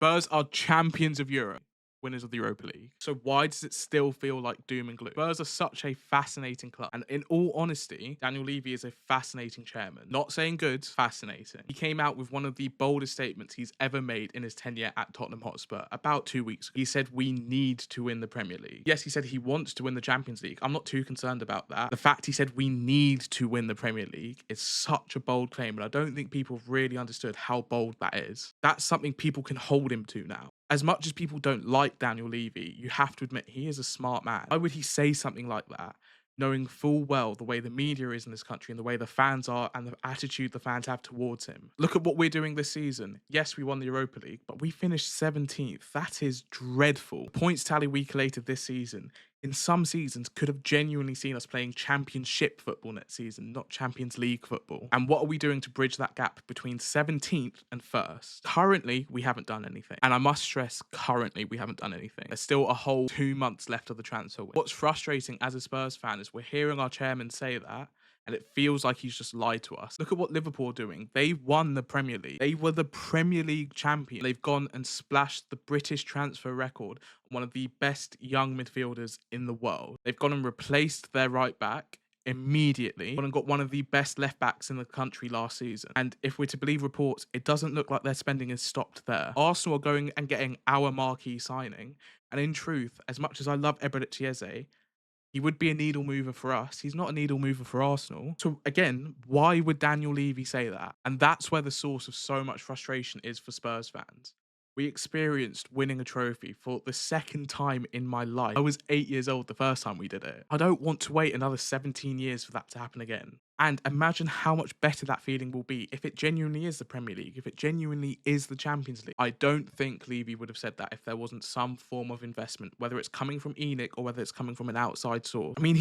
Spurs are champions of Europe, winners of the Europa League. So why does it still feel like doom and gloom? Spurs are such a fascinating club. And in all honesty, Daniel Levy is a fascinating chairman. Not saying good, fascinating. He came out with one of the boldest statements he's ever made in his tenure at Tottenham Hotspur about 2 weeks ago. He said, we need to win the Premier League. Yes, he said he wants to win the Champions League. I'm not too concerned about that. The fact he said we need to win the Premier League is such a bold claim, and I don't think people have really understood how bold that is. That's something people can hold him to now. As much as people don't like Daniel Levy, you have to admit he is a smart man. Why would he say something like that, knowing full well the way the media is in this country and the way the fans are and the attitude the fans have towards him? Look at what we're doing this season. Yes, we won the Europa League, but we finished 17th. That is dreadful. The points tally we collated this season in some seasons could have genuinely seen us playing championship football next season, not Champions League football. And what are we doing to bridge that gap between 17th and 1st? Currently, we haven't done anything. And I must stress, currently, we haven't done anything. There's still a whole 2 months left of the transfer window. What's frustrating as a Spurs fan is we're hearing our chairman say that, and it feels like he's just lied to us. Look at what Liverpool are doing. They won the Premier League. They were the Premier League champion. They've gone and splashed the British transfer record on one of the best young midfielders in the world. They've gone and replaced their right back immediately. Gone and got one of the best left backs in the country last season. And if we're to believe reports, it doesn't look like their spending has stopped there. Arsenal are going and getting our marquee signing. And in truth, as much as I love Eberechi Eze, he would be a needle mover for us. He's not a needle mover for Arsenal. So again, why would Daniel Levy say that? And that's where the source of so much frustration is for Spurs fans. We experienced winning a trophy for the second time in my life. I was 8 years old the first time we did it. I don't want to wait another 17 years for that to happen again. And imagine how much better that feeling will be if it genuinely is the Premier League, if it genuinely is the Champions League. I don't think Levy would have said that if there wasn't some form of investment, whether it's coming from ENIC or whether it's coming from an outside source. I mean,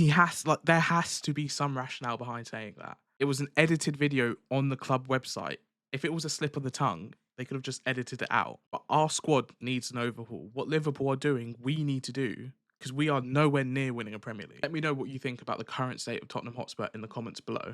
there has to be some rationale behind saying that. It was an edited video on the club website. If it was a slip of the tongue, they could have just edited it out. But our squad needs an overhaul. What Liverpool are doing, we need to do, because we are nowhere near winning a Premier League. Let me know what you think about the current state of Tottenham Hotspur in the comments below.